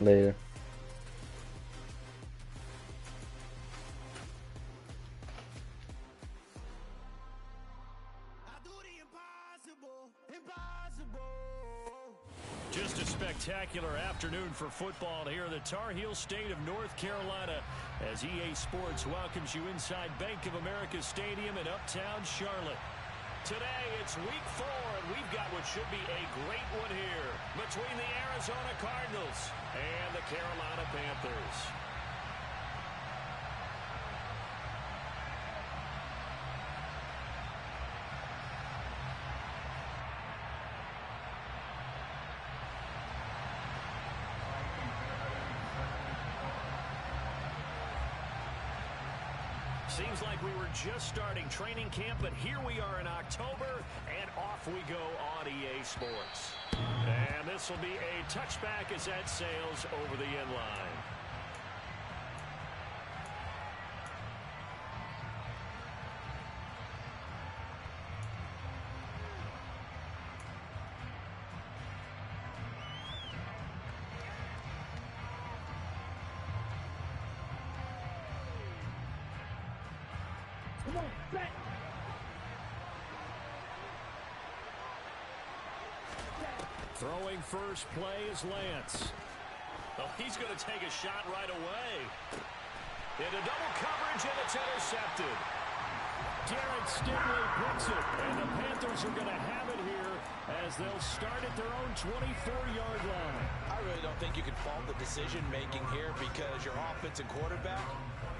Later. Just a spectacular afternoon for football here in the Tar Heel state of North Carolina as EA Sports welcomes you inside Bank of America Stadium in uptown Charlotte. Today it's week 4 and we've got what should be a great one here between the Arizona Cardinals and the Carolina Panthers. Seems like we were just starting training camp, but here we are in October, and off we go on EA Sports. And this will be a touchback as that sails over the end line. Throwing first play is Lance. Oh, he's going to take a shot right away. Into double coverage, and it's intercepted. Derek Stingley picks it, and the Panthers are going to have it here as they'll start at their own 24-yard line. I really don't think you can fault the decision-making here because your offense and quarterback,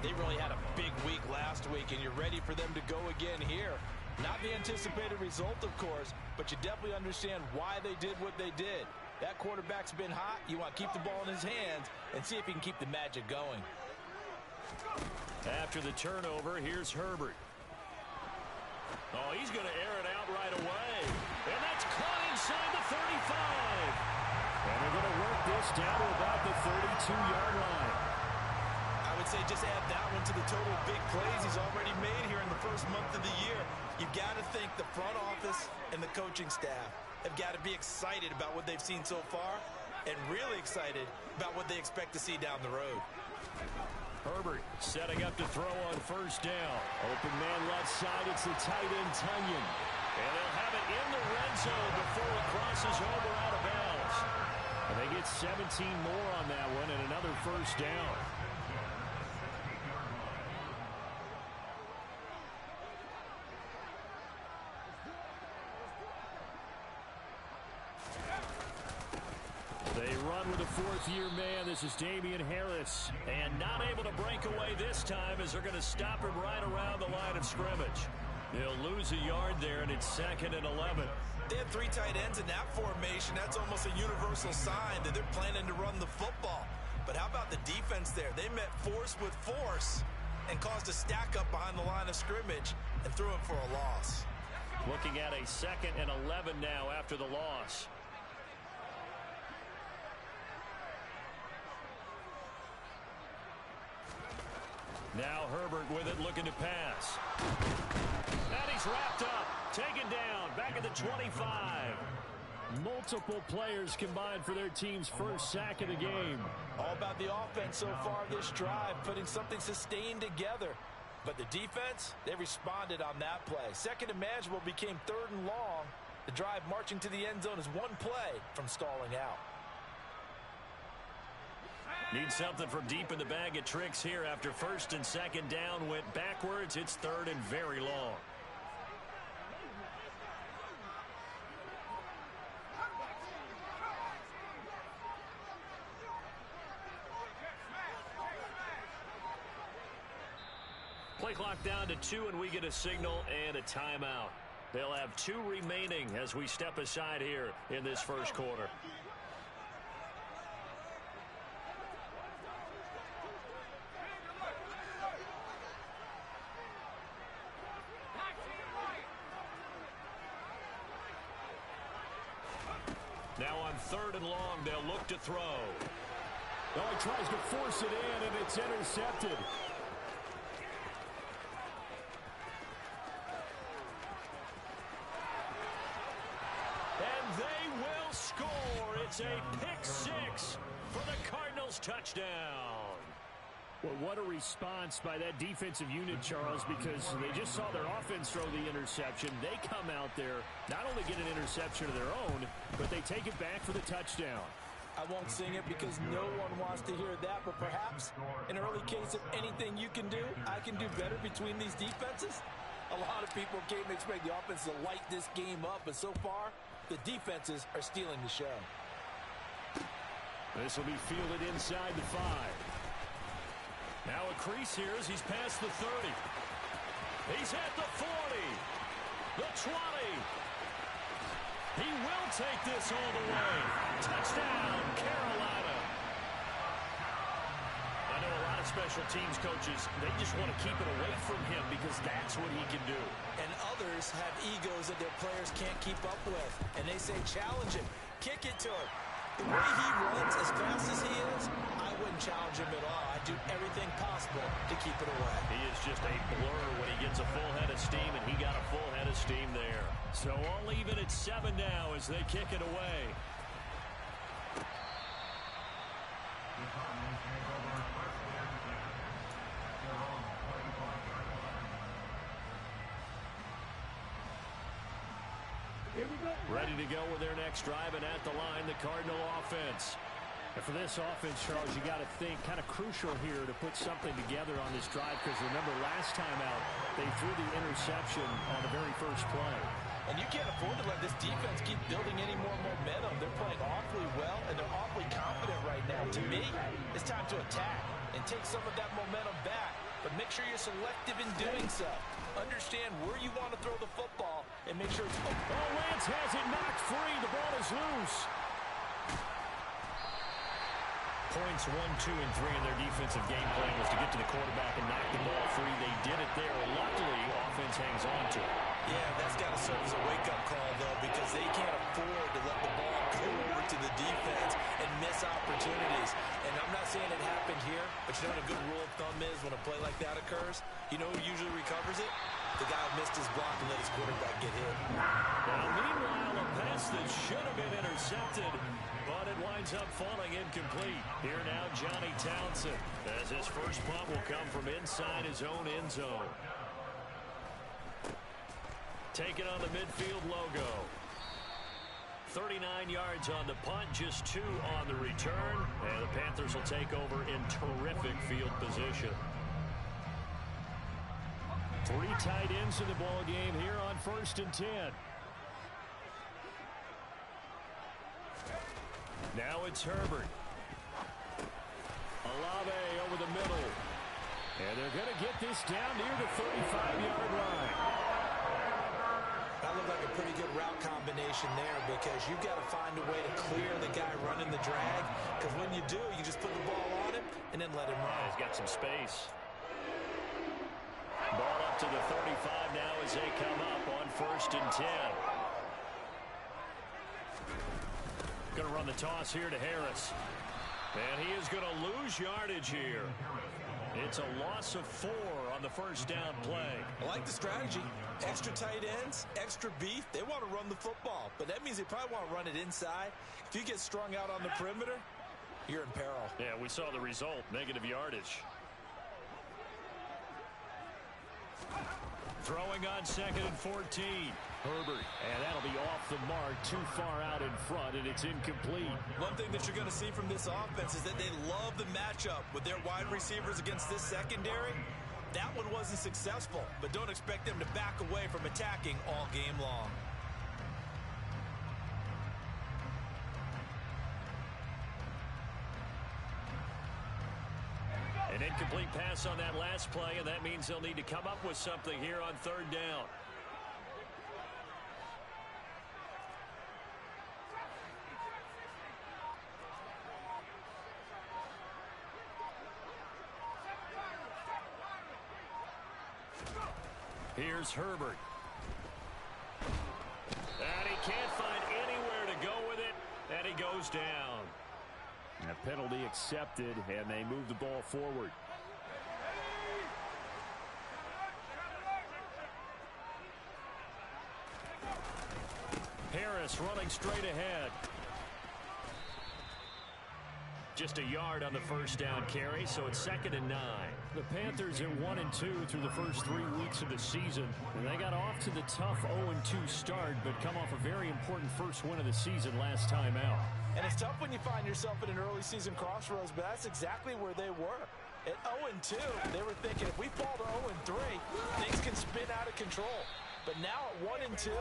they really had a big week last week, and you're ready for them to go again here. Not the anticipated result, of course, but you definitely understand why they did what they did. That quarterback's been hot. You want to keep the ball in his hands and see if he can keep the magic going. After the turnover, here's Herbert. Oh, he's going to air it out right away. And that's caught inside the 35. And they're going to work this down to about the 32-yard line. I would say just add that one to the total big plays he's already made here in the first month of the year. You've got to think the front office and the coaching staff have got to be excited about what they've seen so far and really excited about what they expect to see down the road. Herbert setting up to throw on first down. Open man left side, it's the tight end Tunyon. And they'll have it in the red zone before it crosses over out of bounds. And they get 17 more on that one and another first down. They run with a fourth-year man. This is Damian Harris. And not able to break away this time as they're going to stop him right around the line of scrimmage. They'll lose a yard there, and it's 2nd and 11. They have 3 tight ends in that formation. That's almost a universal sign that they're planning to run the football. But how about the defense there? They met force with force and caused a stack up behind the line of scrimmage and threw him for a loss. Looking at a 2nd and 11 now after the loss. Now Herbert with it, looking to pass. And he's wrapped up, taken down, back at the 25. Multiple players combined for their team's first sack of the game. All about the offense so far this drive, putting something sustained together. But the defense, they responded on that play. Second and manageable became 3rd and long. The drive marching to the end zone is one play from stalling out. Need something from deep in the bag of tricks here after 1st and 2nd down went backwards. It's 3rd and very long. Play clock down to 2, and we get a signal and a timeout. They'll have 2 remaining as we step aside here in this first quarter. Now on 3rd and long, they'll look to throw. Oh, he tries to force it in, and it's intercepted. And they will score. It's a pick 6 for the Cardinals. touchdown. Well, what a response by that defensive unit, Charles, because they just saw their offense throw the interception. They come out there, not only get an interception of their own, but they take it back for the touchdown. I won't sing it because no one wants to hear that, but perhaps an early case of anything you can do, I can do better between these defenses. A lot of people came to expect the offense to light this game up, but so far, the defenses are stealing the show. This will be fielded inside the 5. Now a crease here as he's past the 30. He's at the 40. The 20. He will take this all the way. Touchdown, Carolina. I know a lot of special teams coaches, they just want to keep it away from him because that's what he can do. And others have egos that their players can't keep up with. And they say, challenge him. Kick it to him. The way he runs as fast as he is, I wouldn't challenge him at all. I'd do everything possible to keep it away. He is just a blur when he gets a full head of steam, and he got a full head of steam there. So all even at 7 now as they kick it away. Ready to go with their next drive, and at the line, the Cardinal offense. And for this offense, Charles, you got to think kind of crucial here to put something together on this drive, because remember, last time out, they threw the interception on the very first play. And you can't afford to let this defense keep building any more momentum. They're playing awfully well, and they're awfully confident right now. To me, it's time to attack and take some of that momentum back. But make sure you're selective in doing so. Understand where you want to throw the football and make sure it's open. Oh, Lance has it knocked free. The ball is loose. Points 1, 2, and 3 in their defensive game plan was to get to the quarterback and knock the ball free. They did it there. Luckily, offense hangs on to it. Yeah, that's got to serve as a wake-up call, though, because they can't afford to let the ball go over to the defense and miss opportunities. And I'm not saying it happened here, but you know what a good rule of thumb is when a play like that occurs? You know who usually recovers it? The guy who missed his block and let his quarterback get hit. Now, meanwhile, a pass that should have been intercepted, but it winds up falling incomplete. Here now, Johnny Townsend, as his first punt will come from inside his own end zone. Taking on the midfield logo. 39 yards on the punt, just 2 on the return. And the Panthers will take over in terrific field position. 3 tight ends in the ball game here on 1st and 10. Now it's Herbert. Olave over the middle. And they're going to get this down near the 35-yard line. That looked like a pretty good route combination there because you've got to find a way to clear the guy running the drag. Because when you do, you just put the ball on him and then let him run. He's got some space. Ball up to the 35 now as they come up on 1st and 10. Going to run the toss here to Harris. And he is going to lose yardage here. It's a loss of 4 on the first down play. I like the strategy. Extra tight ends, extra beef. They want to run the football, but that means they probably want to run it inside. If you get strung out on the perimeter, you're in peril. Yeah, we saw the result, negative yardage. Throwing on 2nd and 14. Herbert, and that'll be off the mark, too far out in front, and it's incomplete. One thing that you're going to see from this offense is that they love the matchup with their wide receivers against this secondary. That one wasn't successful, but don't expect them to back away from attacking all game long. An incomplete pass on that last play, and that means they'll need to come up with something here on 3rd down. Here's Herbert. And he can't find anywhere to go with it, and he goes down. A penalty accepted, and they move the ball forward. Harris running straight ahead. Just a yard on the first down carry, so it's 2nd and 9. The Panthers are 1-2 through the first 3 weeks of the season. And they got off to the tough 0-2 start, but come off a very important first win of the season last time out. And it's tough when you find yourself in an early season crossroads, but that's exactly where they were. At 0-2, they were thinking if we fall to 0-3, things can spin out of control. But now at 1-2,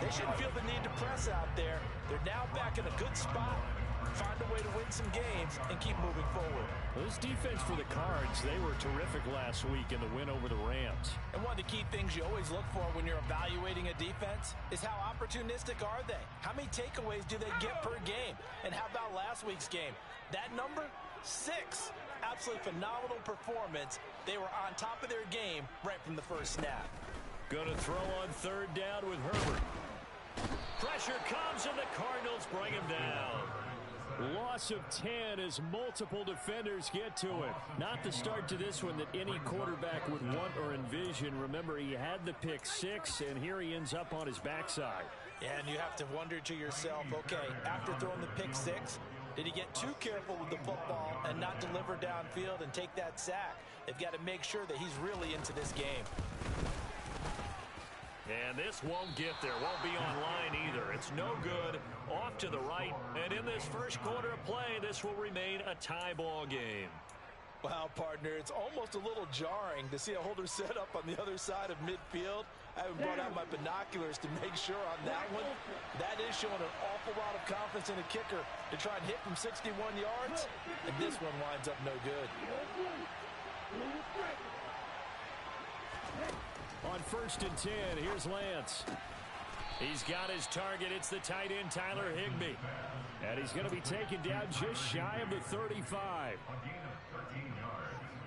they shouldn't feel the need to press out there. They're now back in a good spot. Find a way to win some games and keep moving forward. Well, this defense for the Cards, they were terrific last week in the win over the Rams. And one of the key things you always look for when you're evaluating a defense is how opportunistic are they? How many takeaways do they get per game? And how about last week's game? That number? 6. Absolutely phenomenal performance. They were on top of their game right from the first snap. Going to throw on 3rd down with Herbert. Pressure comes and the Cardinals bring him down. Loss of 10 as multiple defenders get to it. Not the start to this one that any quarterback would want or envision. Remember, he had the pick 6, and here he ends up on his backside. And you have to wonder to yourself, okay, after throwing the pick 6, did he get too careful with the football and not deliver downfield and take that sack? They've got to make sure that he's really into this game. And this won't get there. Won't be online either. It's no good. Off to the right. And in this first quarter of play, this will remain a tie ball game. Wow, partner, it's almost a little jarring to see a holder set up on the other side of midfield. I haven't brought out my binoculars to make sure on that one. That is showing an awful lot of confidence in a kicker to try and hit from 61 yards. And this one winds up no good. On 1st and 10, here's Lance. He's got his target. It's the tight end, Tyler Higbee. And he's going to be taken down just shy of the 35.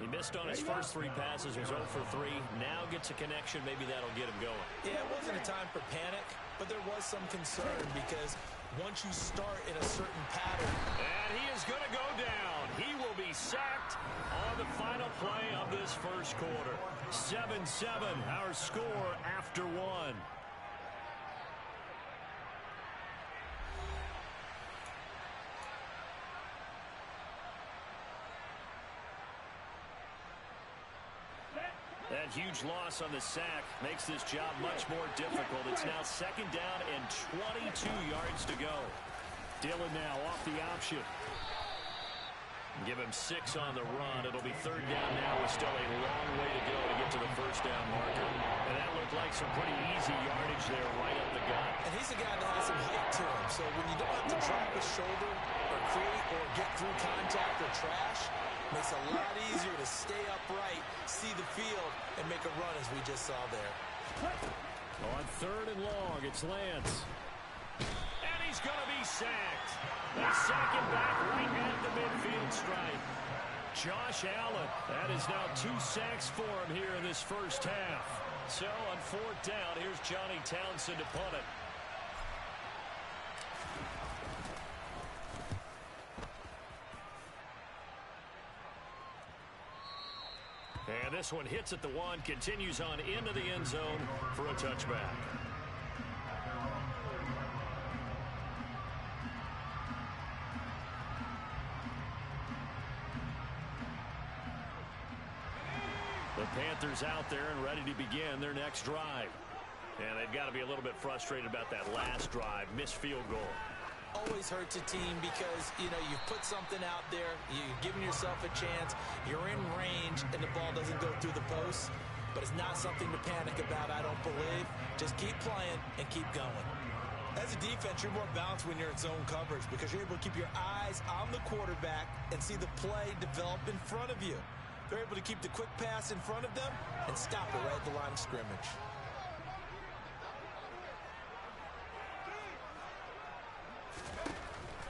He missed on his first 3 passes, was 0 for 3. Now gets a connection. Maybe that'll get him going. Yeah, it wasn't a time for panic, but there was some concern because once you start in a certain pattern. And he is going to go down. He will be sacked on the final play of this first quarter. 7-7, our score after 1. That huge loss on the sack makes this job much more difficult. It's now 2nd down and 22 yards to go. Dillon now off the option. Give him 6 on the run. It'll be 3rd down now with still a long way to go to get to the first down marker. And that looked like some pretty easy yardage there right up the gut. And he's a guy that has some height to him. So when you don't have to drop a shoulder or create or get through contact or trash, makes it a lot easier to stay upright, see the field, and make a run as we just saw there. On 3rd and long, it's Lance. And he's going to be sacked. They sack him back right at the midfield stripe. Josh Allen, that is now 2 sacks for him here in this first half. So on 4th down, here's Johnny Townsend to punt it. And this one hits at the 1, continues on into the end zone for a touchback. The Panthers out there and ready to begin their next drive. And they've got to be a little bit frustrated about that last drive, missed field goal. Always hurts a team because, you know, you've put something out there, you've given yourself a chance, you're in range, and the ball doesn't go through the post. But it's not something to panic about, I don't believe. Just keep playing and keep going. As a defense, you're more balanced when you're in zone coverage because you're able to keep your eyes on the quarterback and see the play develop in front of you. They're able to keep the quick pass in front of them and stop it right at the line of scrimmage.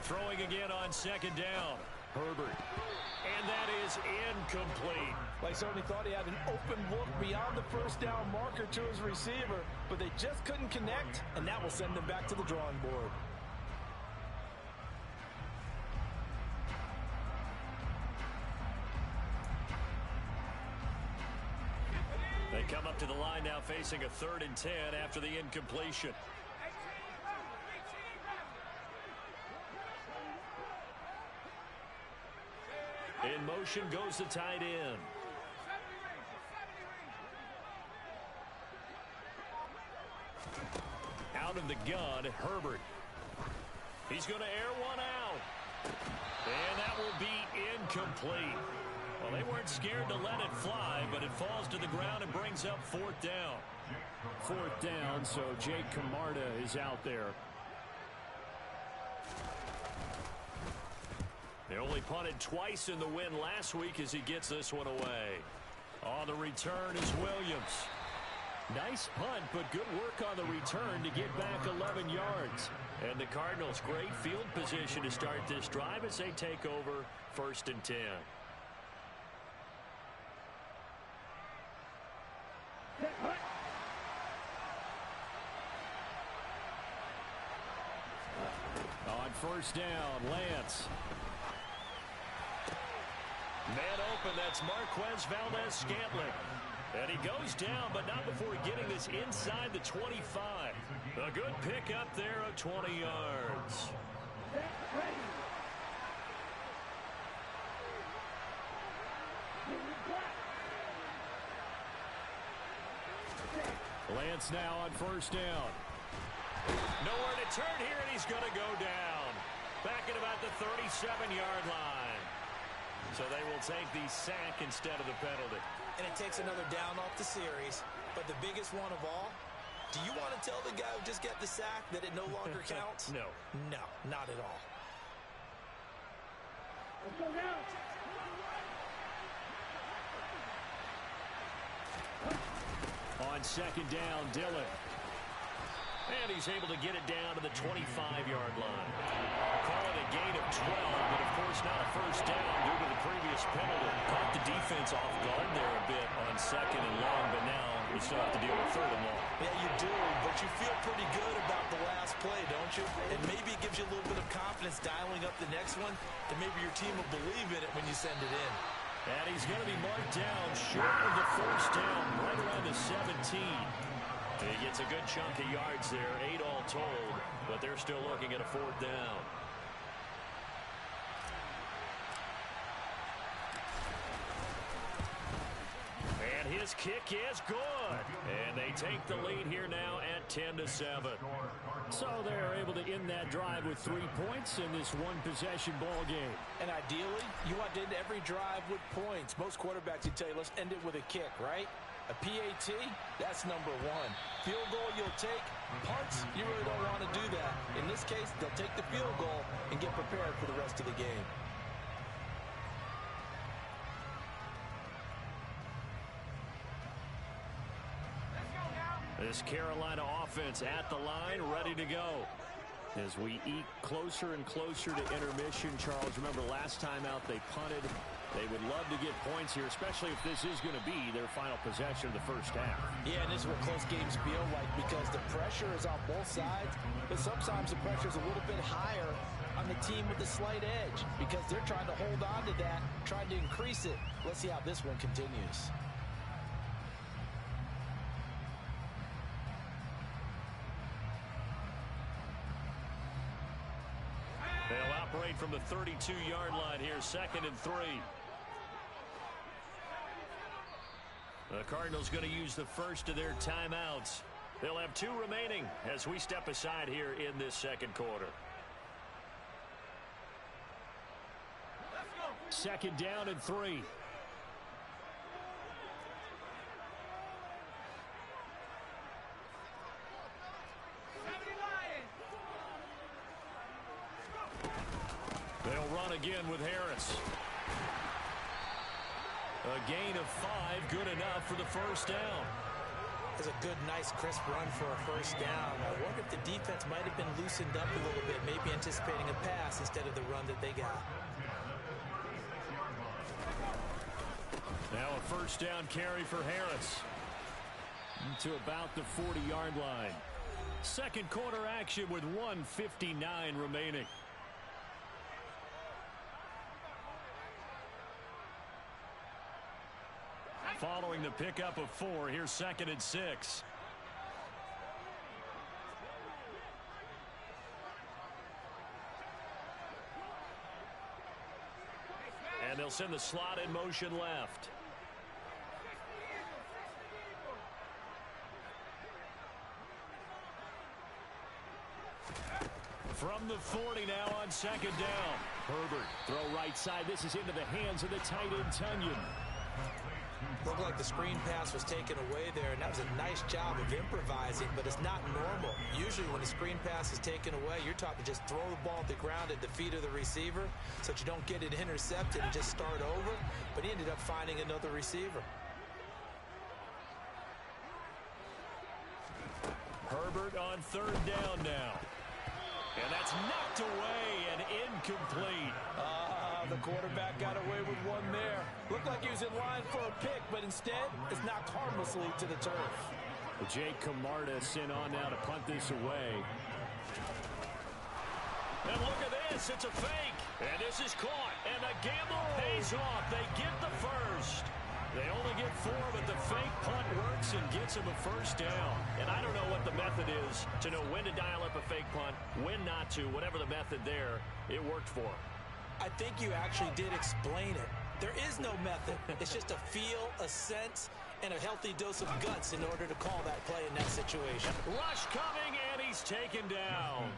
Throwing again on 2nd down. Herbert. And that is incomplete. Like Sony thought he had an open look beyond the first down marker to his receiver, but they just couldn't connect, and that will send them back to the drawing board. They come up to the line now facing a 3rd and 10 after the incompletion. In motion goes the tight end. Out of the gun, Herbert. He's going to air one out. And that will be incomplete. Well, they weren't scared to let it fly, but it falls to the ground and brings up fourth down. Fourth down, so Jake Camarda is out there. They only punted twice in the win last week as he gets this one away. On the return is Williams. Nice punt, but good work on the return to get back 11 yards. And the Cardinals, great field position to start this drive as they take over 1st and 10. On 1st down, Lance. Man open, that's Marquez Valdez-Scantling. And he goes down, but not before getting this inside the 25. A good pickup there of 20 yards. Lance now on 1st down. Nowhere to turn here, and he's going to go down. Back at about the 37-yard line. So they will take the sack instead of the penalty. And it takes another down off the series. But the biggest one of all, do you want to tell the guy who just got the sack that it no longer counts? No. No, not at all. Let's go now. On 2nd down, Dillon. And he's able to get it down to the 25-yard line. Call it a gain of 12, but of course not a 1st down due to the previous penalty. Caught the defense off guard there a bit on 2nd and long, but now we still have to deal with 3rd and long. Yeah, you do, but you feel pretty good about the last play, don't you? And maybe it gives you a little bit of confidence dialing up the next one, and maybe your team will believe in it when you send it in. And he's going to be marked down short of the 1st down, right around the 17. He gets a good chunk of yards there, 8 all told, but they're still looking at a 4th down. And his kick is good. And they take the lead here now at 10-7. So they're able to end that drive with 3 points in this one-possession ball game. And ideally, you want to end every drive with points. Most quarterbacks would tell you, let's end it with a kick, right? A PAT, that's number 1. Field goal you'll take. Punts, you really don't want to do that. In this case, they'll take the field goal and get prepared for the rest of the game. This Carolina offense at the line, ready to go. As we eke closer and closer to intermission, Charles, remember last time out they punted. They would love to get points here, especially if this is going to be their final possession of the 1st half. Yeah, and this is what close games feel like because the pressure is on both sides, but sometimes the pressure is a little bit higher on the team with the slight edge because they're trying to hold on to that, trying to increase it. Let's see how this one continues. They'll operate from the 32-yard line here, 2nd and 3. The Cardinals going to use the first of their timeouts. They'll have 2 remaining as we step aside here in this 2nd quarter. 2nd down and 3. They'll run again with Harris. A gain of 5, good enough for the 1st down. It's a good, nice, crisp run for a 1st down. I wonder if the defense might have been loosened up a little bit, maybe anticipating a pass instead of the run that they got. Now a 1st down carry for Harris. To about the 40-yard line. 2nd quarter action with 1:59 remaining. Following the pickup of 4, here's 2nd and 6. And they'll They'll send the slot in motion left. From the 40 now on second down. Herbert, throw right side. This is into the hands of the tight end, Tunyon. Looked like the screen pass was taken away there, and that was a nice job of improvising, but it's not normal. Usually when a screen pass is taken away, you're taught to just throw the ball at the ground at the feet of the receiver so that you don't get it intercepted and just start over, but he ended up finding another receiver. Herbert on third down now. And that's knocked away and incomplete. The quarterback got away with one there. Looked like he was in line for a pick, but instead it's knocked harmlessly to the turf. Jake Camarda sent on now to punt this away. And look at this. It's a fake. And this is caught. And the gamble pays off. They get the first. They only get 4, but the fake punt works and gets them a first down. And I don't know what the method is to know when to dial up a fake punt, when not to. Whatever the method there, it worked for them. I think you actually did explain it. There is no method. It's just a feel, a sense, and a healthy dose of guts in order to call that play in that situation. Rush coming, and he's taken down.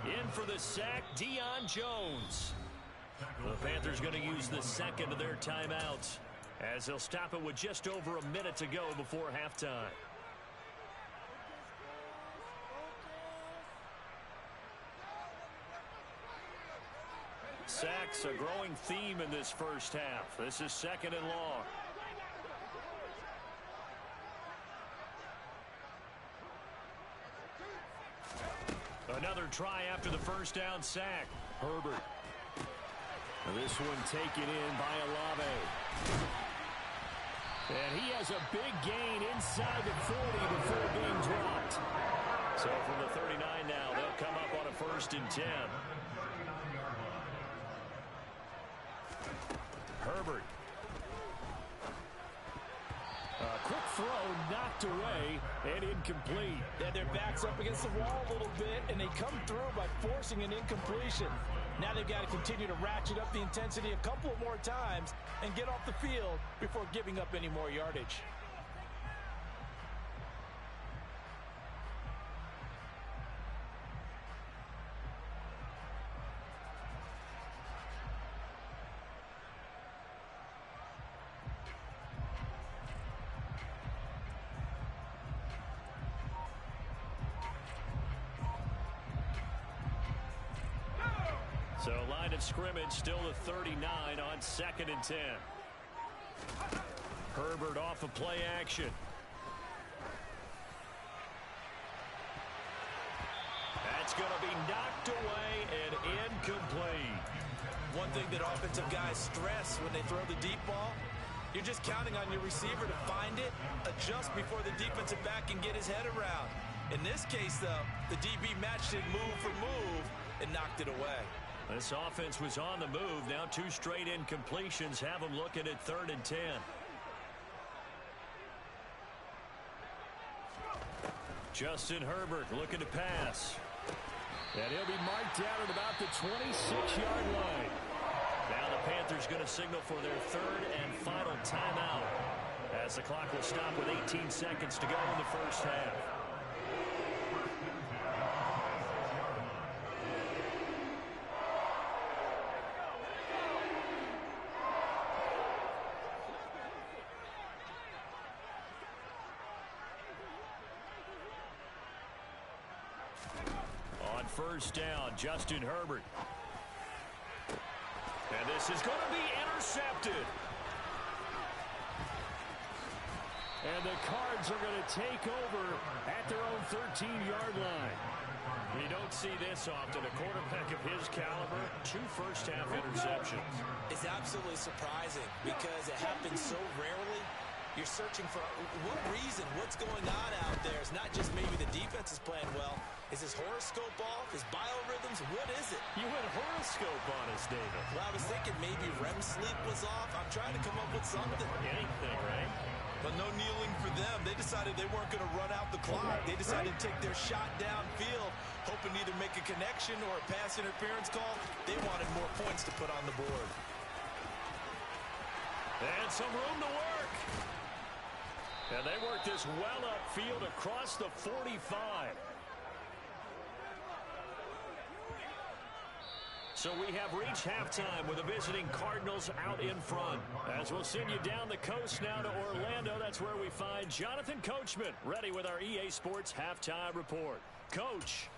In for the sack, Deion Jones. The Panthers going to use the second of their timeouts, as they'll stop it with just over a minute to go before halftime. Sacks, a growing theme in this first half. This is second and long. Another try after the first down sack. Herbert. This one taken in by Olave. And he has a big gain inside the 40 before being dropped. So from the 39 now, they'll come up on a 1st and 10. Herbert. A quick throw knocked away and incomplete. Yeah, their back's up against the wall a little bit, and they come through by forcing an incompletion. Now they've got to continue to ratchet up the intensity a couple of more times and get off the field before giving up any more yardage. So line of scrimmage still the 39 on 2nd and 10. Herbert off of play action. That's going to be knocked away and incomplete. One thing that offensive guys stress when they throw the deep ball, you're just counting on your receiver to find it, adjust before the defensive back can get his head around. In this case, though, the DB matched it move for move and knocked it away. This offense was on the move. Now 2 straight incompletions have them looking at 3rd and 10. Justin Herbert looking to pass. And he'll be marked down at about the 26-yard line. Now the Panthers going to signal for their 3rd and final timeout, as the clock will stop with 18 seconds to go in the first half. On 1st down, Justin Herbert. And this is going to be intercepted. And the Cards are going to take over at their own 13-yard line. You don't see this often. A quarterback of his caliber, 2 first-half interceptions. It's absolutely surprising because it happens so rarely. You're searching for what reason, what's going on out there. It's not just maybe the defense is playing well. Is his horoscope off? His biorhythms? What is it? You went horoscope on us, David. Well, I was thinking maybe REM sleep was off. I'm trying to come up with something. Anything, right? But no kneeling for them. They decided they weren't going to run out the clock. They decided to take their shot downfield, hoping to either make a connection or a pass interference call. They wanted more points to put on the board. And some room to work. And they work this well upfield across the 45. So we have reached halftime with the visiting Cardinals out in front. As we'll send you down the coast now to Orlando, that's where we find Jonathan Coachman ready with our EA Sports halftime report. Coach.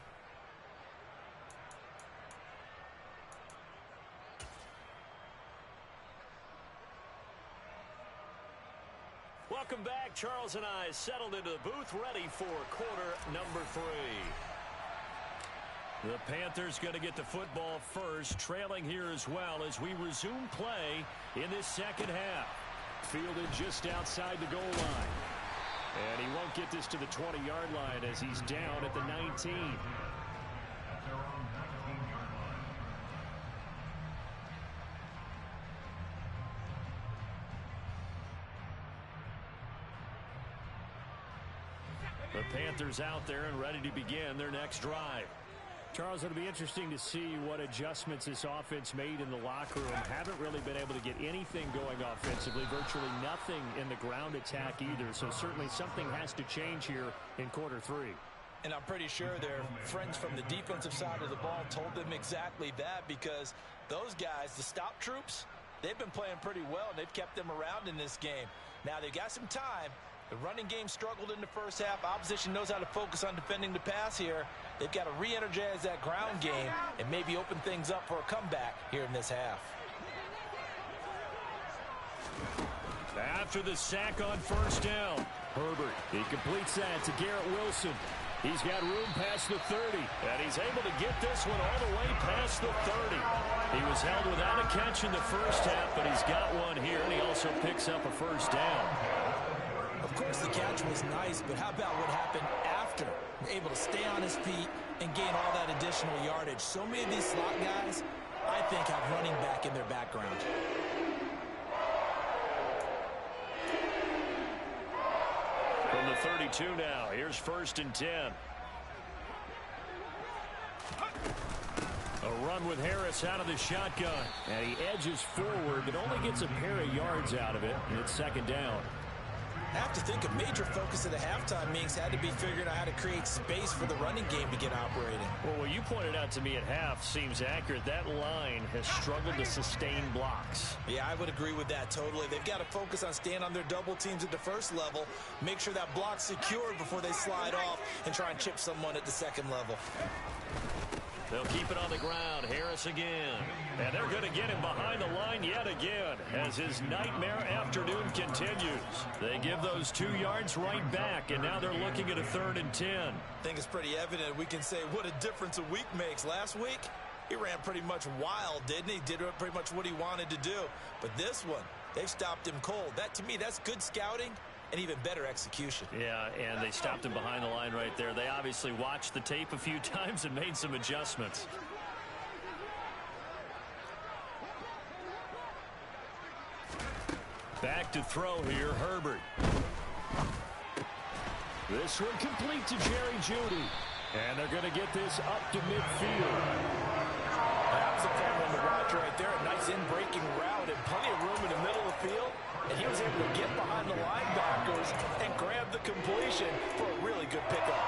Welcome back. Charles and I settled into the booth ready for quarter number 3. The Panthers going to get the football first, trailing here as well as we resume play in this second half. Fielded just outside the goal line. And he won't get this to the 20-yard line as he's down at the 19. The Panthers out there and ready to begin their next drive. Charles, it'll be interesting to see what adjustments this offense made in the locker room. Haven't really been able to get anything going offensively, virtually nothing in the ground attack either. So certainly something has to change here in quarter 3. And I'm pretty sure their friends from the defensive side of the ball told them exactly that, because those guys, the stop troops, they've been playing pretty well, and they've kept them around in this game. Now they've got some time. The running game struggled in the first half. Opposition knows how to focus on defending the pass here. They've got to re-energize that ground game and maybe open things up for a comeback here in this half. After the sack on first down, Herbert, he completes that to Garrett Wilson. He's got room past the 30, and he's able to get this one all the way past the 30. He was held without a catch in the first half, but he's got one here, and he also picks up a first down. Of course, the catch was nice, but how about what happened after? Able to stay on his feet and gain all that additional yardage. So many of these slot guys, I think, have running back in their background. From the 32 now, here's 1st and 10. A run with Harris out of the shotgun. And he edges forward, but only gets a pair of yards out of it, and it's 2nd down. I have to think a major focus of the halftime meetings had to be figuring out how to create space for the running game to get operating. Well, what you pointed out to me at half seems accurate. That line has struggled to sustain blocks. Yeah, I would agree with that totally. They've got to focus on staying on their double teams at the first level, make sure that block's secured before they slide off and try and chip someone at the second level. They'll keep it on the ground. Harris again. And they're going to get him behind the line yet again as his nightmare afternoon continues. They give those 2 yards right back, and now they're looking at a 3rd and 10. I think it's pretty evident. We can say what a difference a week makes. Last week, he ran pretty much wild, didn't he? Did pretty much what he wanted to do. But this one, they've stopped him cold. That, to me, that's good scouting and even better execution. Yeah, and they stopped him behind the line right there. They obviously watched the tape a few times and made some adjustments. Back to throw here, Herbert. This one complete to Jerry Jeudy. And they're going to get this up to midfield. That was a fun one to watch right there. A nice in-breaking route and plenty of room in the middle of the field. And he was able to get behind the linebackers and grab the completion for a really good pickup.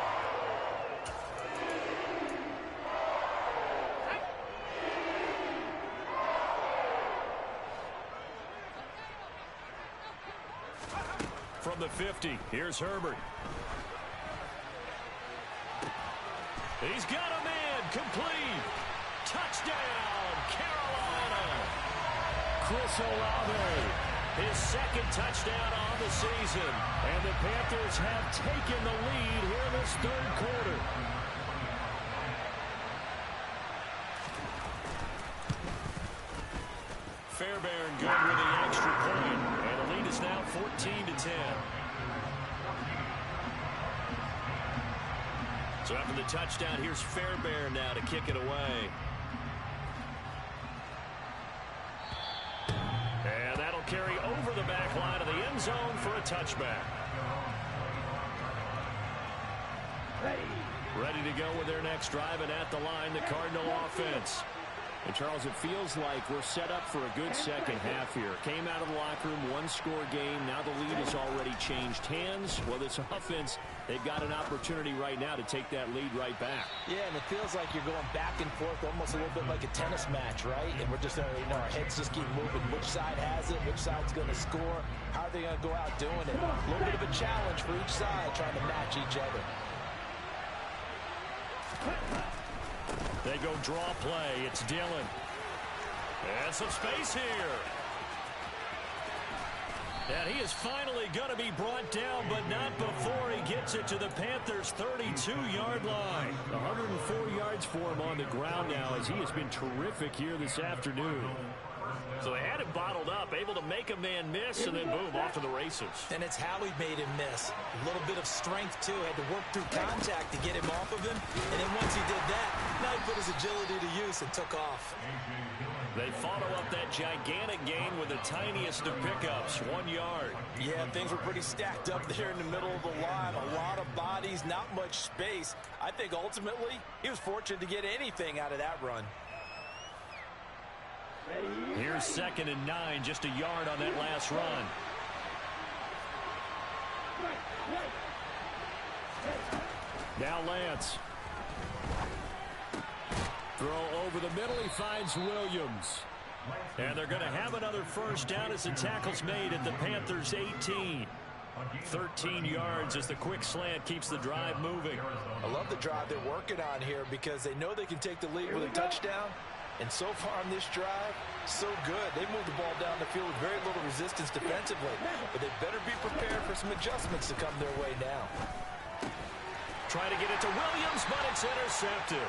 From the 50, here's Herbert. He's got a man, complete. Touchdown, Carolina. Chris Olave. His 2nd touchdown on the season. And the Panthers have taken the lead here in this 3rd quarter. Fairbairn good with the extra point. And the lead is now 14-10. So after the touchdown, here's Fairbairn now to kick it away. And that'll carry over the back line of the end zone for a touchback. Ready to go with their next drive, and at the line, the Cardinal offense. And, Charles, it feels like we're set up for a good second half here. Came out of the locker room, one-score game. Now the lead has already changed hands. Well, this offense, they've got an opportunity right now to take that lead right back. Yeah, and it feels like you're going back and forth almost a little bit like a tennis match, right? And we're just, our heads just keep moving. Which side has it? Which side's going to score? How are they going to go out doing it? A little bit of a challenge for each side trying to match each other. They go draw play. It's Dillon. And some space here. And he is finally going to be brought down, but not before he gets it to the Panthers' 32-yard line. 104 yards for him on the ground now, as he has been terrific here this afternoon. So they had him bottled up, able to make a man miss, and then boom, off to the races. And it's how he made him miss. A little bit of strength, too. Had to work through contact to get him off of him. And then once he did that, now he put his agility to use and took off. They follow up that gigantic gain with the tiniest of pickups, 1 yard. Yeah, things were pretty stacked up there in the middle of the line. A lot of bodies, not much space. I think ultimately he was fortunate to get anything out of that run. Here's 2nd and 9, just a yard on that last run. Now Lance. Throw over the middle, he finds Williams. And they're going to have another first down as the tackle's made at the Panthers' 18. 13 yards as the quick slant keeps the drive moving. I love the drive they're working on here because they know they can take the lead with a touchdown. And so far on this drive, so good. They moved the ball down the field with very little resistance defensively. But they better be prepared for some adjustments to come their way now. Trying to get it to Williams, but it's intercepted.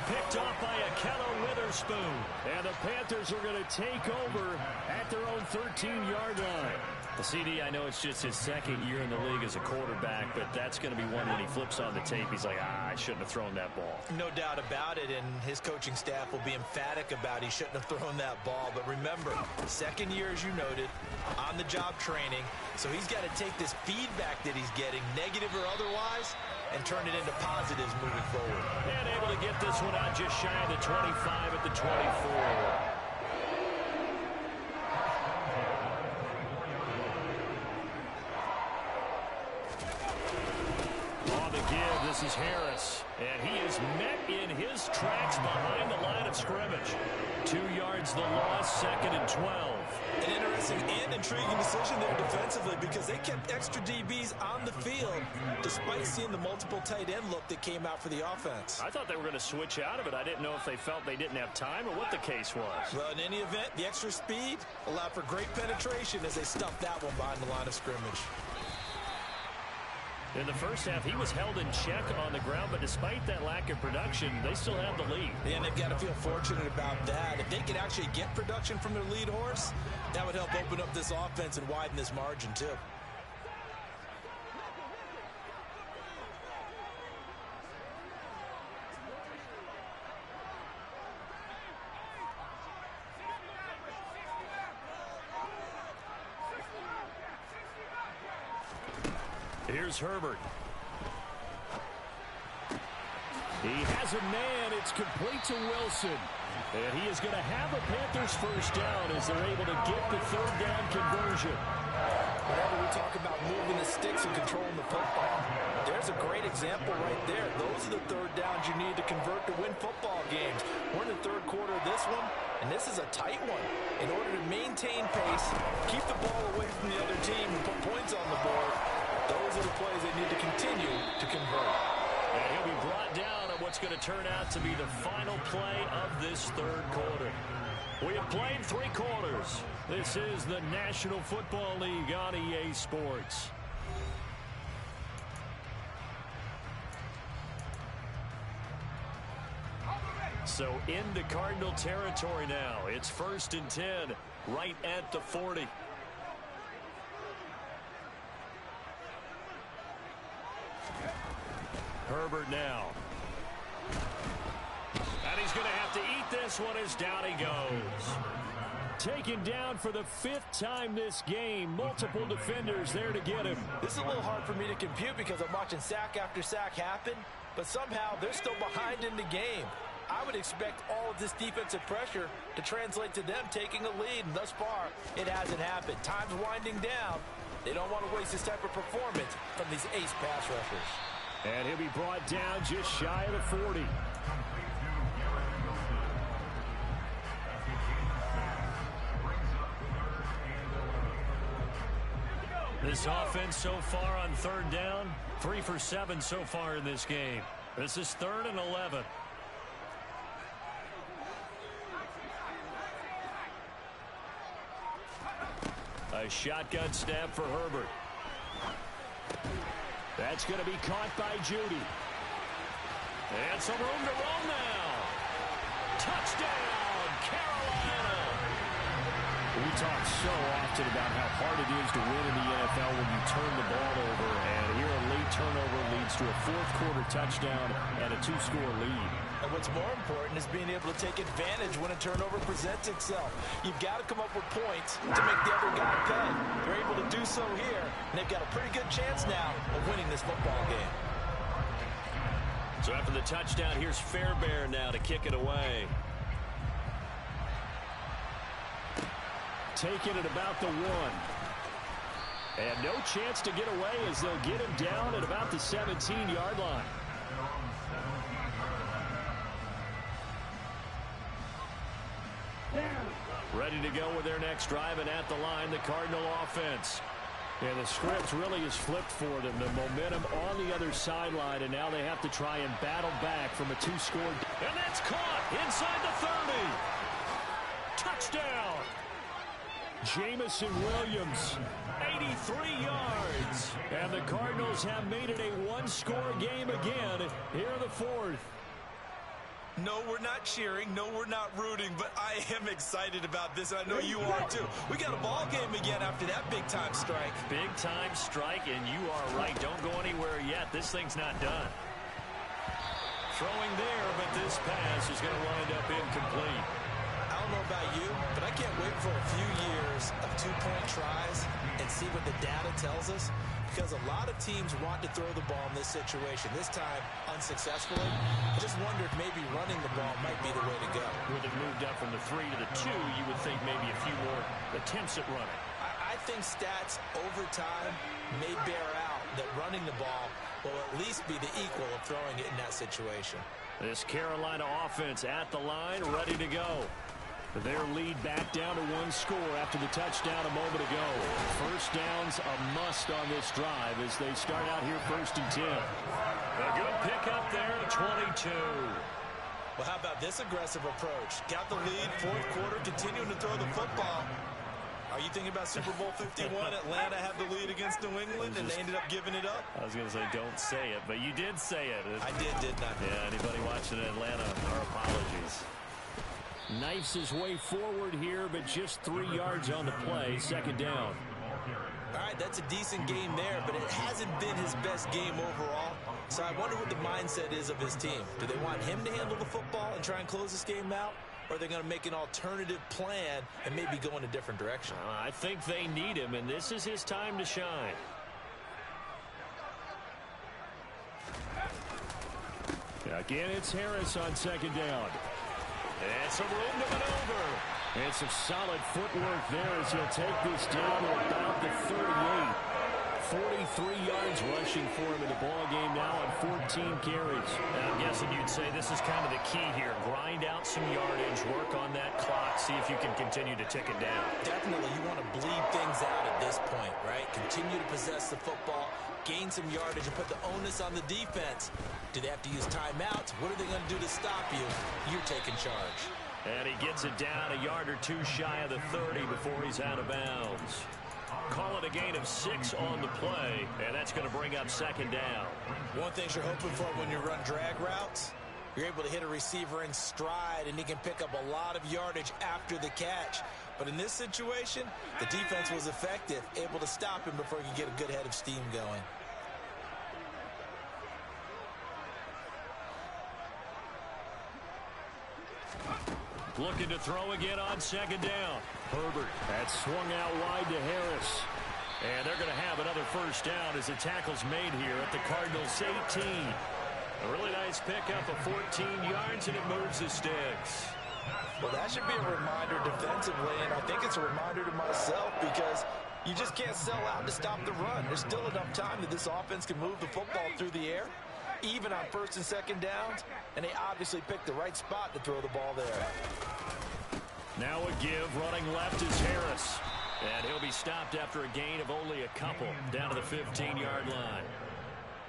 Picked off by Akello Witherspoon. And the Panthers are going to take over at their own 13-yard line. The CD, I know it's just his second year in the league as a quarterback, but that's going to be one when he flips on the tape. He's like, I shouldn't have thrown that ball. No doubt about it, and his coaching staff will be emphatic about he shouldn't have thrown that ball. But remember, second year, as you noted, on-the-job training, so he's got to take this feedback that he's getting, negative or otherwise, and turn it into positives moving forward. And able to get this one out just shy of the 25 at the 24. This is Harris, and he is met in his tracks behind the line of scrimmage. 2 yards the loss, 2nd and 12. An interesting and intriguing decision there defensively because they kept extra DBs on the field despite seeing the multiple tight end look that came out for the offense. I thought they were going to switch out of it. I didn't know if they felt they didn't have time or what the case was. Well, in any event, the extra speed allowed for great penetration as they stuffed that one behind the line of scrimmage. In the first half, he was held in check on the ground, but despite that lack of production, they still have the lead. And they've got to feel fortunate about that. If they could actually get production from their lead horse, that would help open up this offense and widen this margin, too. Here's Herbert. He has a man. It's complete to Wilson. And he is going to have a Panthers first down as they're able to get the third down conversion. Whenever we talk about moving the sticks and controlling the football, there's a great example right there. Those are the third downs you need to convert to win football games. We're in the third quarter of this one, and this is a tight one. In order to maintain pace, keep the ball away from the other team, and put points on the board, those are the plays they need to continue to convert. And he'll be brought down on what's going to turn out to be the final play of this third quarter. We have played 3 quarters. This is the National Football League on EA Sports. So into Cardinal territory now. It's 1st and 10, right at the 40. Herbert now. And he's going to have to eat this one as down he goes. Taken down for the 5th time this game. Multiple defenders there to get him. This is a little hard for me to compute because I'm watching sack after sack happen, but somehow they're still behind in the game. I would expect all of this defensive pressure to translate to them taking a lead, and thus far, it hasn't happened. Time's winding down. They don't want to waste this type of performance from these ace pass rushers. And he'll be brought down just shy of the 40. This offense so far on third down, 3 for 7 so far in this game. This is 3rd and 11. A shotgun snap for Herbert. That's going to be caught by Judy. And some room to roll now. Touchdown, Carolina. We talk so often about how hard it is to win in the NFL when you turn the ball over. And here a late turnover leads to a fourth-quarter touchdown and a 2-score lead. And what's more important is being able to take advantage when a turnover presents itself. You've got to come up with points to make the other guy pay. They're able to do so here, and they've got a pretty good chance now of winning this football game. So after the touchdown, here's Fairbairn now to kick it away. Taking it about the 1. And no chance to get away as they'll get him down at about the 17-yard line. Ready to go with their next drive, and at the line, the Cardinal offense. And the script really is flipped for them. The momentum on the other sideline, and now they have to try and battle back from a 2-score. And that's caught inside the 30. Touchdown. Jamison Williams, 83 yards. And the Cardinals have made it a 1-score game again here in the 4th. No, we're not cheering. No, we're not rooting, but I am excited about this. I know you are too. We got a ball game again after that big-time strike. Big-time strike, and you are right. Don't go anywhere yet. This thing's not done. Throwing there, but this pass is going to wind up incomplete. I don't know about you, but I can't wait for a few years of 2-point tries and see what the data tells us, because a lot of teams want to throw the ball in this situation. This time, unsuccessfully. I just wondered maybe running the ball might be the way to go. With it moved up from the 3 to the 2, you would think maybe a few more attempts at running. I think stats over time may bear out that running the ball will at least be the equal of throwing it in that situation. This Carolina offense at the line, ready to go. Their lead back down to 1 score after the touchdown a moment ago. First down's a must on this drive as they start out here 1st and 10. A good pickup there at 22. Well, how about this aggressive approach? Got the lead, 4th quarter, continuing to throw the football. Are you thinking about Super Bowl 51? Atlanta had the lead against New England, and they ended up giving it up? I was going to say, don't say it, but you did say it. I didn't I? Yeah, anybody watching Atlanta, our apologies. Knifes his way forward here, but just 3 yards on the play. 2nd down. All right, that's a decent game there, but it hasn't been his best game overall. So I wonder what the mindset is of his team. Do they want him to handle the football and try and close this game out? Or are they going to make an alternative plan and maybe go in a different direction? I think they need him, and this is his time to shine. Again, it's Harris on 2nd down. And some room to maneuver. And some solid footwork there as he'll take this down to about the 38. 43 yards rushing for him in the ball game now on 14 carries. And I'm guessing you'd say this is kind of the key here. Grind out some yardage, work on that clock, see if you can continue to tick it down. Definitely, you want to bleed things out at this point, right? Continue to possess the football, gain some yardage, and put the onus on the defense. Do they have to use timeouts? What are they going to do to stop you? You're taking charge. And he gets it down a yard or 2 shy of the 30 before he's out of bounds. Call it a gain of 6 on the play, and that's going to bring up 2nd down. One thing you're hoping for when you run drag routes, you're able to hit a receiver in stride, and he can pick up a lot of yardage after the catch. But in this situation, the defense was effective, able to stop him before he could get a good head of steam going. Looking to throw again on 2nd down. Herbert, that's swung out wide to Harris. And they're going to have another 1st down as the tackle's made here at the Cardinals' 18. A really nice pickup of 14 yards, and it moves the sticks. Well, that should be a reminder defensively, and I think it's a reminder to myself because you just can't sell out to stop the run. There's still enough time that this offense can move the football through the air, even on first and second downs, and they obviously picked the right spot to throw the ball there. Now a give, running left is Harris. And he'll be stopped after a gain of only a couple, down to the 15-yard line.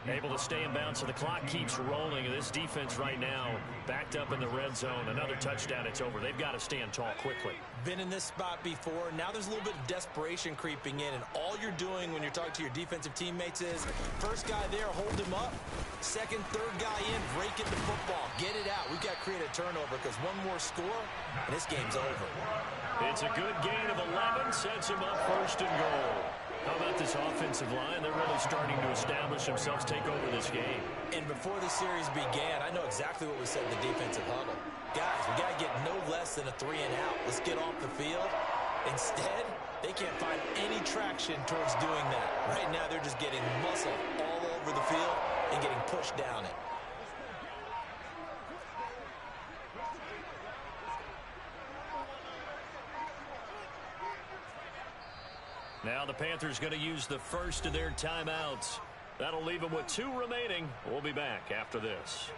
Able to stay in bounds, so the clock keeps rolling. And this defense right now backed up in the red zone. Another touchdown, it's over. They've got to stand tall quickly. Been in this spot before. Now there's a little bit of desperation creeping in. And all you're doing when you're talking to your defensive teammates is, first guy there, hold him up. Second, third guy in, break it the football. Get it out. We've got to create a turnover because one more score, and this game's over. It's a good gain of 11, sets him up first and goal. How about this offensive line? They're really starting to establish themselves, take over this game. And before the series began, I know exactly what we said in the defensive huddle. Guys, we got to get no less than a 3-and-out. Let's get off the field. Instead, they can't find any traction towards doing that. Right now, they're just getting muscle all over the field and getting pushed down it. Now the Panthers going to use the first of their timeouts. That'll leave them with 2 remaining. We'll be back after this.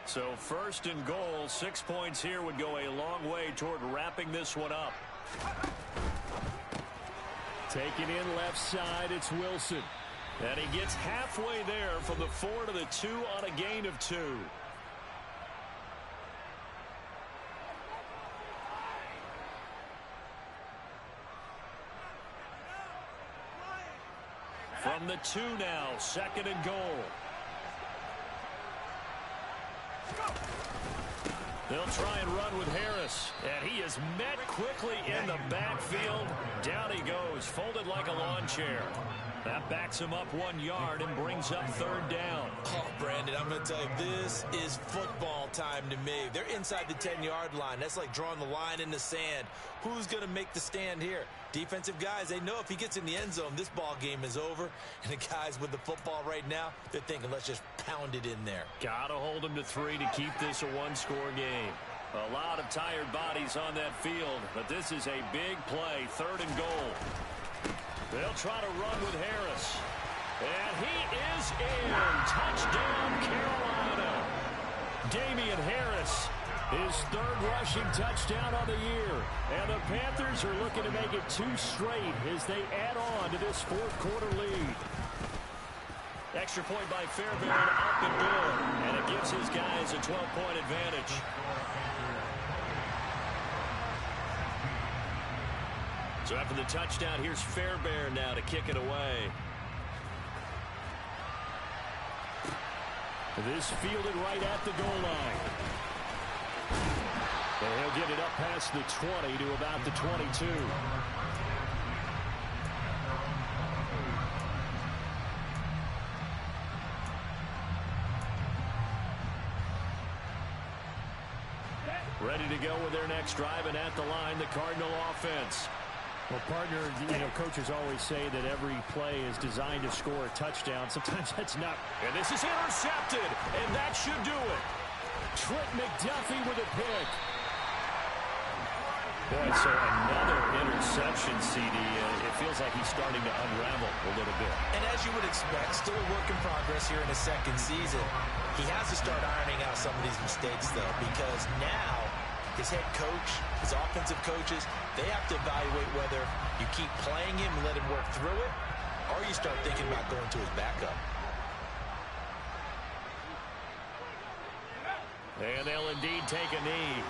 So first and goal, 6 points here would go a long way toward wrapping this one up. Taking in left side, it's Wilson. And he gets halfway there from the 4 to the 2 on a gain of 2. From the 2 now, second and goal. They'll try and run with Harris. And he is met quickly in the backfield. Down he goes, folded like a lawn chair. That backs him up 1 yard and brings up third down. Oh, Brandon, I'm going to tell you, this is football time to me. They're inside the 10-yard line. That's like drawing the line in the sand. Who's going to make the stand here? Defensive guys, they know if he gets in the end zone, this ball game is over. And the guys with the football right now, they're thinking, let's just pound it in there. Got to hold him to 3 to keep this a one-score game. A lot of tired bodies on that field, but this is a big play, third and goal. They'll try to run with Harris. And he is in. Touchdown, Carolina. Damian Harris, his 3rd rushing touchdown on the year. And the Panthers are looking to make it 2 straight as they add on to this 4th quarter lead. Extra point by Fairbairn, up and good. And it gives his guys a 12-point advantage. So after the touchdown, here's Fairbairn now to kick it away. This fielded right at the goal line. And he'll get it up past the 20 to about the 22. Ready to go with their next drive, and at the line, the Cardinal offense. Well, partner, coaches always say that every play is designed to score a touchdown. Sometimes that's not. And this is intercepted, and that should do it. Trent McDuffie with a pick. Boy, so another interception, CD. It feels like he's starting to unravel a little bit. And as you would expect, still a work in progress here in his 2nd season. He has to start ironing out some of these mistakes, though, because now his head coach, his offensive coaches, they have to evaluate whether you keep playing him and let him work through it, or you start thinking about going to his backup. And they'll indeed take a knee.